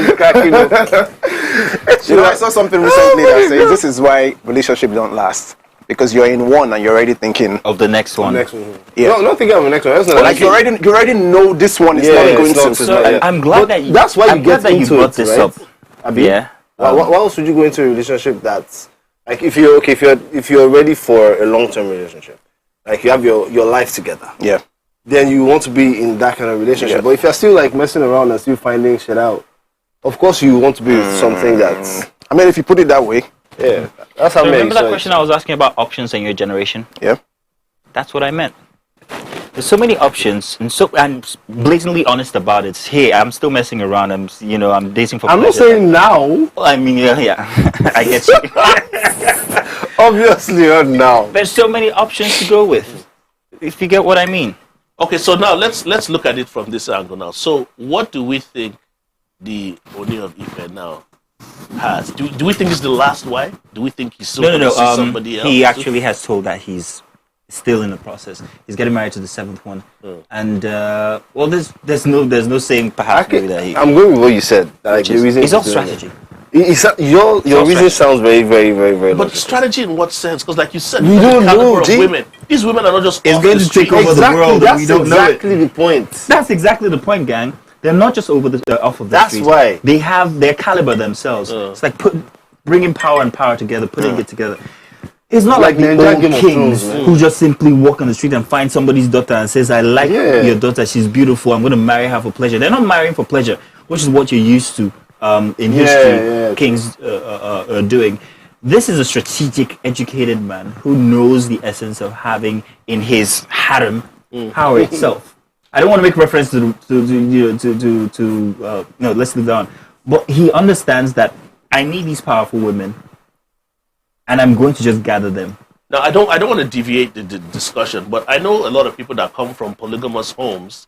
She's cracking up. You know, I saw something recently that says this is why relationships don't last. because you're in one and you're already thinking Of the next one. Next one. Yeah. No, not thinking of the next one. That's not like you already know this one is Yeah, not it's going not- to. it's So not- I'm glad But that you. that's why you I'm get glad that you into brought it, this right? up. Abi? Yeah. Why else would you go into a relationship that's like if you're ready for a long-term relationship, like you have your life together, Yeah. then you want to be in that kind of relationship. Yeah. But if you're still like messing around and still finding shit out, of course you want to be with something that's I mean, if you put it that way, yeah. That's how So it remember makes that sense. question I was asking about options in your generation? yeah. That's what I meant. There's so many options, and so I'm blatantly honest about it. Hey, I'm still messing around. I'm dating for. I'm not pleasure. saying now. Well, I mean, yeah. I get you. Obviously not now. There's so many options to go with. If you get what I mean. Okay, so now let's look at it from this angle now. So what do we think the Ooni of Ife now has? Do we think it's the last wife? Do we think he's still No. going to see somebody else? He actually has told that he's still in the process. He's getting married to the 7th one, and well, there's no saying perhaps maybe that he. I'm going with what you said. Like which the is- reason it's all he's doing it. strategy. Your all reason strategy. sounds very, very, very, very But logical. strategy in what sense? Because like you said, We look at don't the caliber know, of G. women. These women are not just It's off going the to take street. over the world, and That's we don't know it. exactly the point. That's exactly the point, gang. They're not just over the off of the That's streets. why. They have their caliber themselves. It's like bringing power and power together, putting it together. It's not like, Like the Nigerian old Game of kings Thrones, man. who just simply walk on the street and find somebody's daughter and says, "I like Yeah. your daughter. She's beautiful. I'm going to marry her for pleasure." They're not marrying for pleasure, which is what you're used to in history. yeah. Kings are doing. This is a strategic, educated man who knows the essence of having in his harem power itself. I don't want to make reference to no, let's leave that on. But he understands that I need these powerful women, and I'm going to just gather them. Now, I don't want to deviate the discussion, but I know a lot of people that come from polygamous homes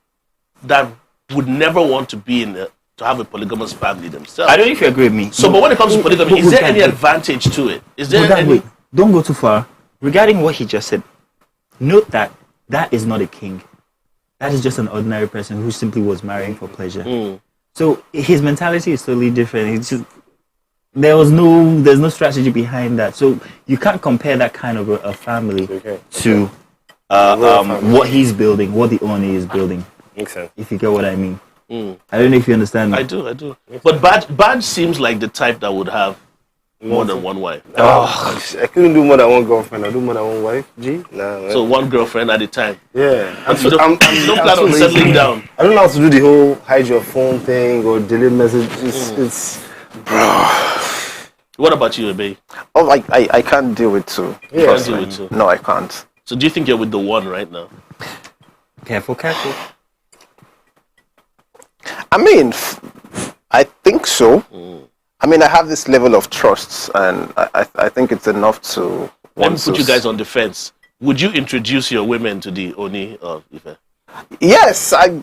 that would never want to be to have a polygamous family themselves. I don't know if you agree with me. So, but when it comes to polygamy, But is there guys, any advantage to it? Is but there that any? way, don't go too far. Regarding what he just said, note that that is not a king. That is just an ordinary person who simply was marrying for pleasure. So his mentality is totally different. It's just, there's no strategy behind that. So you can't compare that kind of a family to what he's building, what the Ooni is building. Makes sense. If you get what I mean. I don't know if you understand me. I do. But Badge seems like the type that would have more than one wife. I couldn't do more than one girlfriend. I do more than one wife. G? Nah, man. So one girlfriend at a time. Yeah. You don't plan on settling down. I don't know how to do the whole hide your phone thing or delete messages. It's What about you, Abe? Oh, I can't deal with two. You can't Trust deal me. with two. No, I can't. So do you think you're with the one right now? Careful. I mean, I think so. I mean, I have this level of trust, and I think it's enough to Let me want put to you guys on the fence. Would you introduce your women to the Ooni of Ife? Yes, I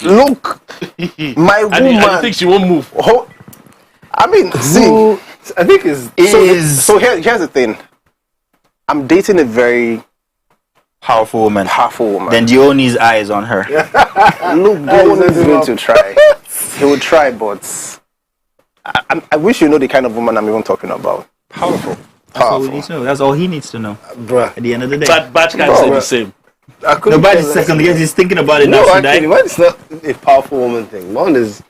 look. My And you woman. think she won't move? I mean, see. I think it's So here's the thing. I'm dating a very Powerful woman. powerful woman. Then the Ooni's eye is on her. Look, no one is going to try. He will try, but I wish you know the kind of woman I'm even talking about. Powerful. That's all we Powerful. need to know. That's all he needs to know. bruh. At the end of the day. Badge can't say the same. I couldn't Nobody's care less. second guess. He's thinking about it No, now. Should actually, I? one is not a powerful woman thing. One is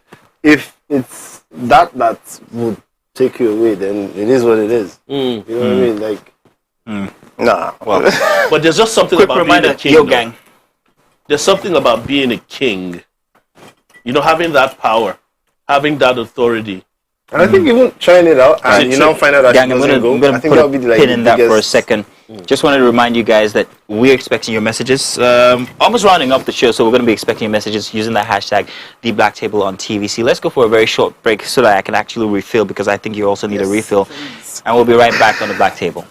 if it's that would take you away, then it is what it is. You know what I mean? Like, Nah. Well, But there's just something quick about reminder, being a king. yo though. gang. There's something about being a king. You know, having that power, having that authority. and I think even trying it out and you It's now a- find out that Gang, it I'm doesn't gonna go. I think put that a would be like pin the in that for a biggest- second. Just wanted to remind you guys that we're expecting your messages. Almost rounding up the show, so we're going to be expecting your messages using the hashtag #TheBlackTable on TVC. Let's go for a very short break so that I can actually refill, because I think you also need a refill. And we'll be right back on the Black Table.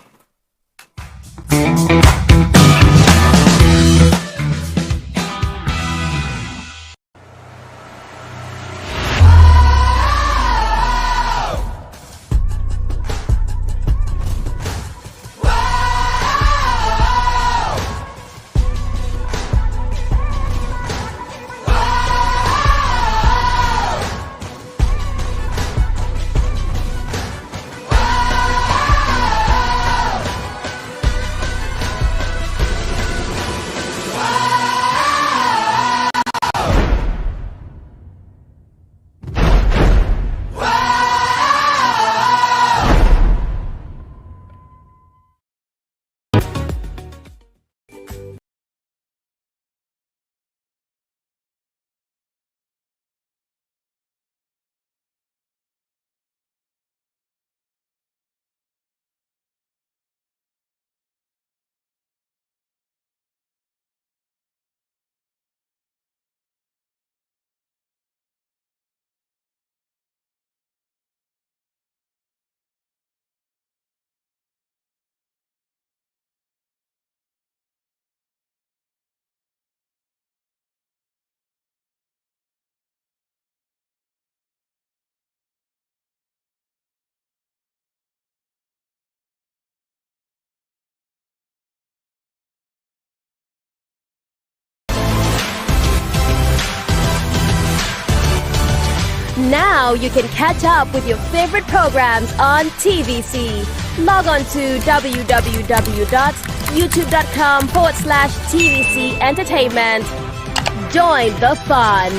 Now you can catch up with your favorite programs on TVC. Log on to www.youtube.com/TVC Entertainment. Join the fun.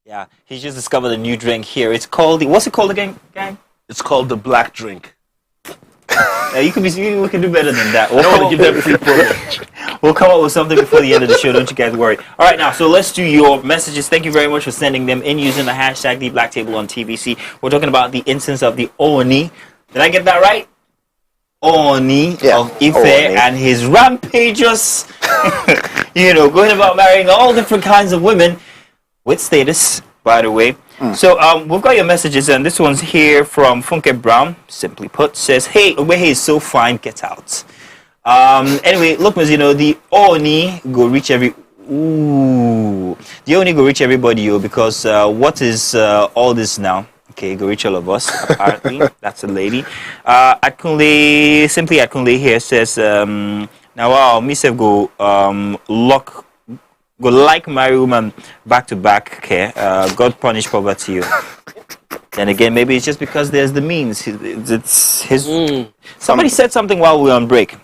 Yeah, he just discovered a new drink here. It's called what's it called again, gang? It's called the black drink. We can do better than that. I don't want to give them free promo. We'll come up with something before the end of the show. Don't you guys worry. All right, now, so let's do your messages. Thank you very much for sending them in using the hashtag #TheBlackTable on TVC. We're talking about the instance of the Ooni. Did I get that right? Ooni of Ife Ooni. and his rampageous, going about marrying all different kinds of women with status, by the way. So we've got your messages, and this one's here from Funke Brown. Simply put, says, "Hey, Obehe is so fine, get out." Anyway, look, the Ooni go reach the Ooni go reach everybody, because what is all this now? Okay, go reach all of us. Apparently, that's a lady. Simply Akunle here says, "Now wow, myself go like marry woman back to back. Okay, God punish poverty." Then again, maybe it's just because there's the means. It's his. Somebody said something while we were on break,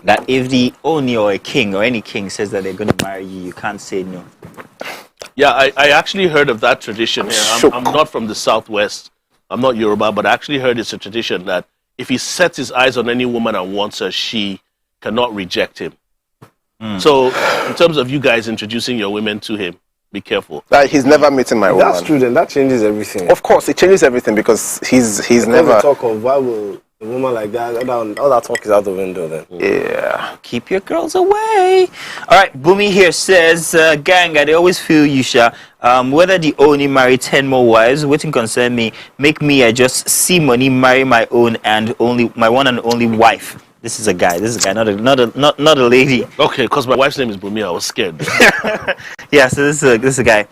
that if the Ooni or a king or any king says that they're going to marry you, you can't say no. Yeah, I actually heard of that tradition. Yeah, I'm not from the Southwest. I'm not Yoruba, but I actually heard it's a tradition that if he sets his eyes on any woman and wants her, she cannot reject him. So, in terms of you guys introducing your women to him, be careful. He's never meeting my woman. That's true, then that changes everything. Of course, it changes everything because he's never. Talk of why will a woman like that, all that talk is out the window then. Yeah. Keep your girls away. All right, Boomy here says, gang, I always feel you, Sha. Whether the Ooni marry 10 more wives, waiting concern me. Make me, I just see money, marry my own and only my one and only wife. This is a guy, not a lady. Okay, because my wife's name is Bumi, I was scared. Yeah, so this is a guy.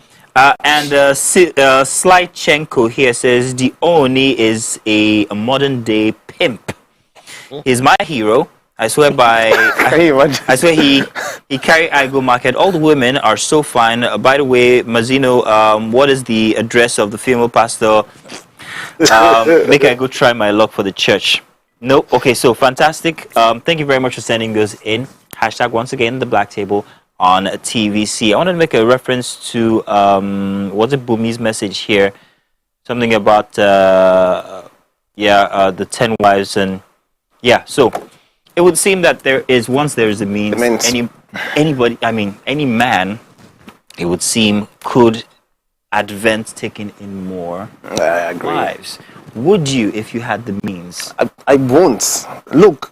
Slychenko here says, the Ooni is a modern day pimp. He's my hero. I swear by... Can you imagine? I swear he carry I go market. All the women are so fine. By the way, Mazino, what is the address of the female pastor? Make I go try my luck for the church. No, okay, so fantastic. Thank you very much for sending those in. Hashtag once again, the Black Table on TVC. I wanted to make a reference to what's it, Bumi's message here? Something about the 10 wives and so it would seem that once there is a means, any man, it would seem, could advent taking in more I agree. wives. Would you, if you had the means? I won't. Look,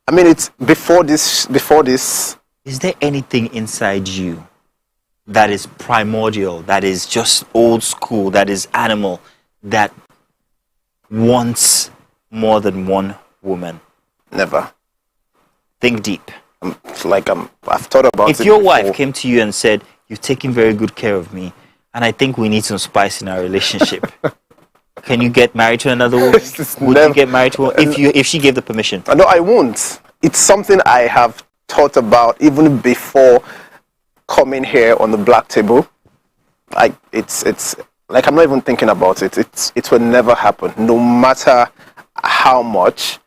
I mean, it's before this. Is there anything inside you that is primordial, that is just old school, that is animal, that wants more than one woman? Never. Think deep. I've thought about it. If your before. wife came to you and said, "You've taken very good care of me, and I think we need some spice in our relationship," can you get married to another woman? Would you get married to her if she gave the permission? No, I won't. It's something I have thought about even before coming here on the Black Table. It's like I'm not even thinking about it. It will never happen, no matter how much.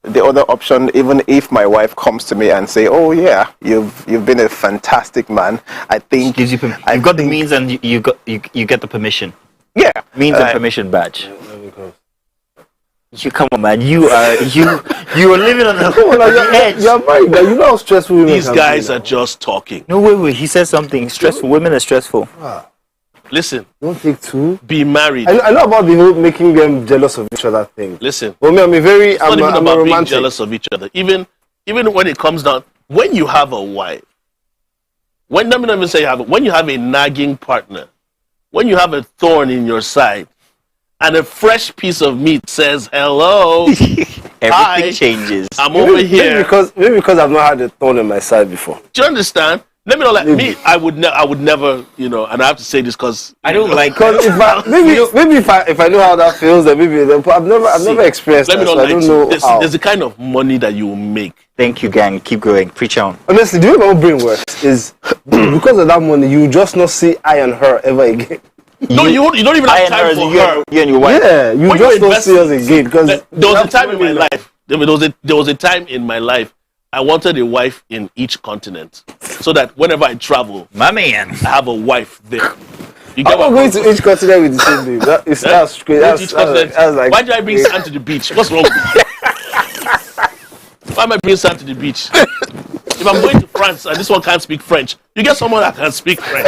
The other option, even if my wife comes to me and say, "Oh yeah, you've been a fantastic man," I think Gives you you've got the means and you get the permission. Yeah, Means and permission badge. You come on, man. You are living on the edge. You're married, but you know how stressful women These can guys be are just talking. No, wait. He said something stressful. Women are stressful. Listen, Don't take two. be married. I know about the whole making them jealous of each other thing. Listen, Well, me, I'm it's not even a about being romantic. jealous of each other. Even when it comes down, when you have a wife, let me not even say you have it, when you have a nagging partner, when you have a thorn in your side, and a fresh piece of meat says hello, Everything changes. I'm over here. Maybe because I've not had a thorn in my side before. Do you understand? Let me know, like me, I would never, you know, and I have to say this because I don't like. Because if I know how that feels, then maybe but I've never experienced let that, me so I don't know how. there's the kind of money that you will make. Thank you, gang. Keep going. Preach on. Honestly, the way my brain works is because of that money, you just not see I and her ever again. No, you don't even have time for her. You and your wife. Yeah, you When just you don't invest- see us again because There was a time in my life. There was a time in my life I wanted a wife in each continent, so that whenever I travel, My man. I have a wife there. You I'm not going to each continent with the same name. That's crazy. Go to each continent. That's like, why did I bring sand to the beach? What's wrong with you? Why am I bringing sand to the beach? If I'm going to France and this one can't speak French, you get someone that can speak French.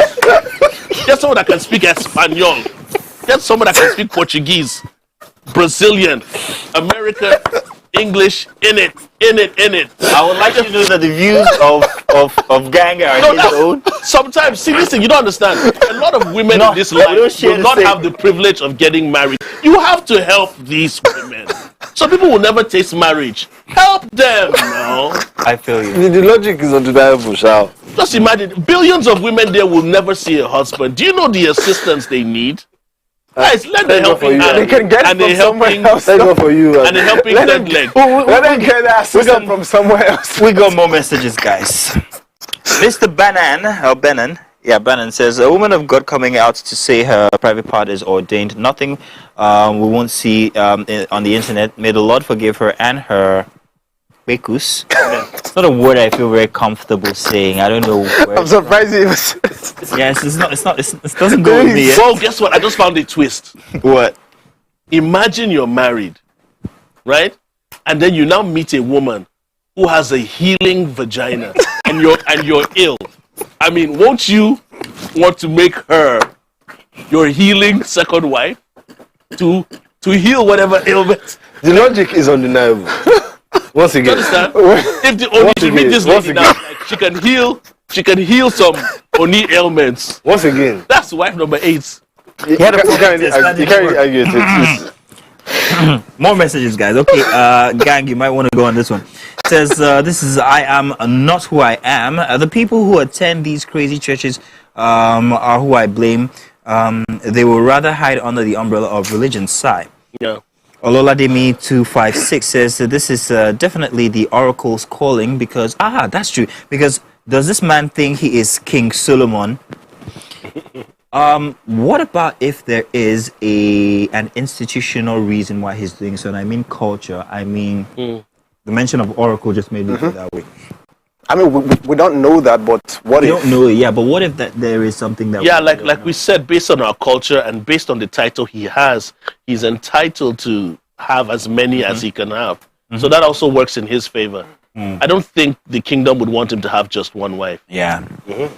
Get someone that can speak Espanol. Get someone that can speak Portuguese, Brazilian, American, English, in it. I would like you to know that the views of gang are his own. Sometimes, see, listen, you don't understand. A lot of women in this we don't life share will the not same. have the privilege of getting married. You have to help these women. Some people will never taste marriage. Help them now. I feel you. the logic is undeniable, Shao. Just imagine, billions of women there will never see a husband. Do you know the assistance they need? Guys, let the Thank God for helping you. hand They can get and from the somewhere helping else. Thank God for you. and the helping third leg. Let them get that assistance from somewhere else. We got more messages, guys. Mr. Bannon says, a woman of God coming out to say her private part is ordained. Nothing we won't see on the internet. May the Lord forgive her and her bekus. It's not a word I feel very comfortable saying. I don't know where. I'm surprised he was. Yes, it doesn't go with me. Well, guess what? I just found a twist. What? Imagine you're married, right? And then you now meet a woman who has a healing vagina, and you're ill. I mean, won't you want to make her your healing second wife to heal whatever ailment? The logic is undeniable. Once You again, understand? If the Ooni should meet this lady now, like, she can heal some Ooni ailments. once again, That's wife number 8. you can't really argue it. More messages, guys. Okay, gang, you might want to go on this one. It says, this is I am not who I am. The people who attend these crazy churches are who I blame. They will rather hide under the umbrella of religion's side. Yeah. Ololademi 256 says that this is definitely the oracle's calling because that's true. Because does this man think he is King Solomon? What about if there is an institutional reason why he's doing so? And I mean culture. I mean the mention of oracle just made me feel that way. I mean, we don't know that, but what We if? don't know it, yeah. But what if that there is something that? Yeah, we like don't like know? we said, based on our culture and based on the title he has, he's entitled to have as many as he can have. So that also works in his favor. I don't think the kingdom would want him to have just one wife, Yeah.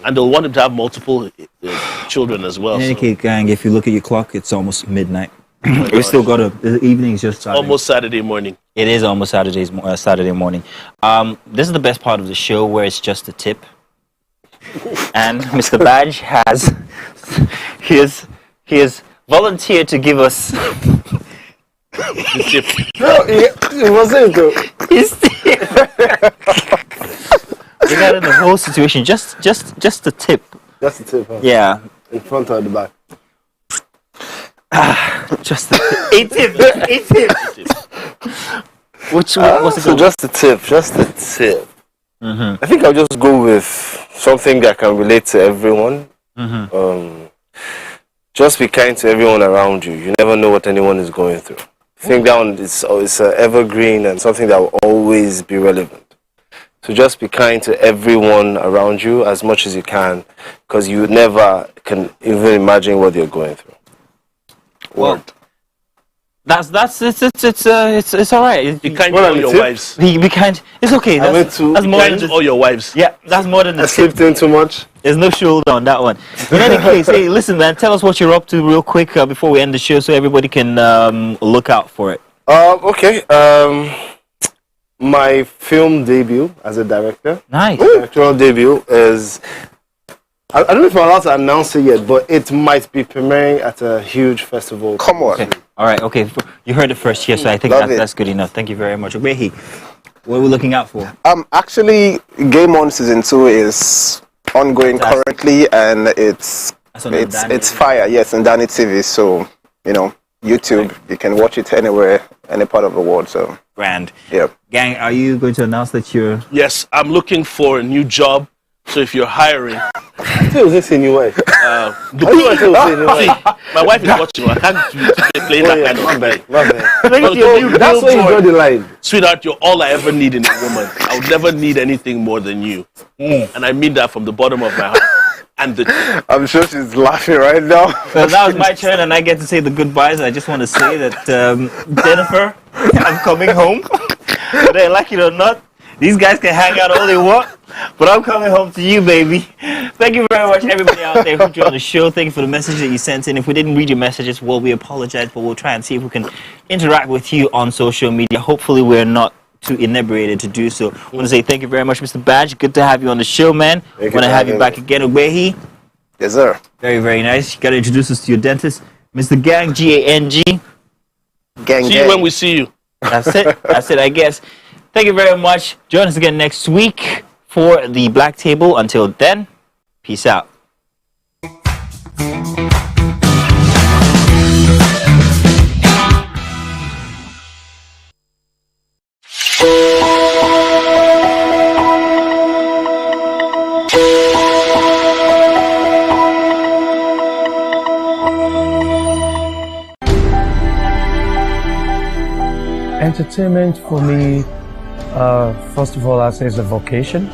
and they'll want him to have multiple children as well. In any So case, gang, if you look at your clock, it's almost midnight. We still got the evening's just starting. almost Saturday morning. It is almost Saturday morning. This is the best part of the show where it's just a tip. And Mr. Badge he has volunteered to give us The tip. No, it wasn't though. his tip. Regarding the whole situation, just a tip. That's the tip. Huh? Yeah, In front or at the back. just a tip. A tip. What's it So called? just the tip. I think I'll just go with something that can relate to everyone. Just be kind to everyone around you. You never know what anyone is going through. I think that one is evergreen and something that will always be relevant. So just be kind to everyone around you as much as you can, because you never can even imagine what they're going through. Well, it's all right. Be kind What to are all the your tip? wives. Be kind. It's okay. I went That's to- more than Kind to just, all your wives. yeah. That's more than I a tip. slipped in too much. There's no shoulder on that one. In any case, hey, listen, man. Tell us what you're up to real quick before we end the show, so everybody can look out for it. Okay. My film debut as a director. Nice. Directorial debut is. I don't know if I'm allowed to announce it yet, but it might be premiering at a huge festival. Come on. Okay. All right. Okay. You heard it first here, so I think Love it. that's good enough. Thank you very much. Obehi, what are we looking out for? Actually, Game On Season 2 is ongoing currently, and it's Danny. fire. Yes, on Danny TV. So YouTube, you can watch it anywhere, any part of the world. So Grand. yeah. Gang, are you going to announce that you're... Yes, I'm looking for a new job. So if you're hiring, This in your way. see, my wife is watching. I can't play that kind of thing. That's where you draw the line. Sweetheart, you're all I ever need in a woman. I would never need anything more than you. And I mean that from the bottom of my heart. And I'm sure she's laughing right now. So that was my turn, and I get to say the goodbyes. I just want to say that, Jennifer, I'm coming home. Whether I like it or not, these guys can hang out all they want, but I'm coming home to you, baby. Thank you very much, everybody out there who joined the show. Thank you for the message that you sent in. If we didn't read your messages, well, we apologize, but we'll try and see if we can interact with you on social media. Hopefully, we're not too inebriated to do so. I want to say thank you very much, Mr. Badge. Good to have you on the show, man. I want to have you back again. Obehi. Yes, sir. Very, very nice. You got to introduce us to your dentist, Mr. Gang, Gang. Gang. see you when we see you. That's it. That's it, I guess. Thank you very much. Join us again next week for the Black Table. Until then, peace out. Entertainment for me, first of all, I say is a vocation.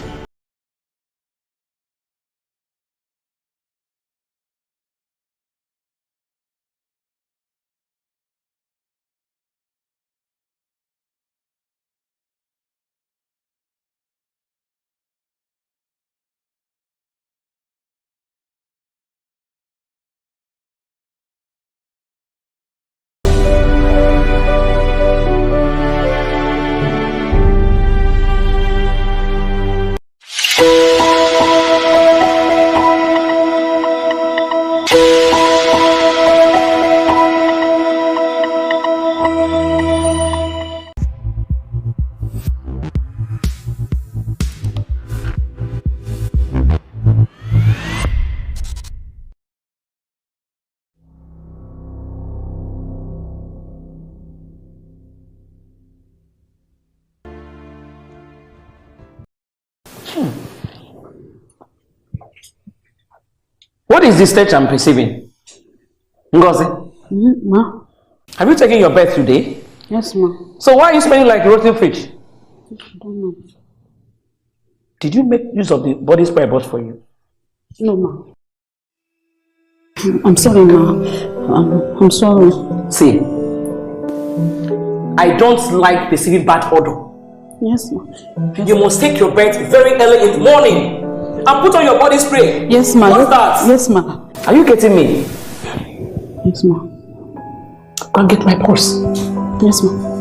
What is the stage I'm perceiving? Ngozi? Ma. Have you taken your bath today? Yes, ma. So why are you smelling like rotten fish? I don't know. Did you make use of the body spray I bought for you? No, ma. I'm sorry, ma. I'm sorry. See, I don't like perceiving bad odor. Yes, ma. Yes. You must take your bath very early in the morning and put on your body spray. Yes, ma. What's that? Yes, ma. Are you getting me? Yes, ma. Go and get my purse. Yes, ma.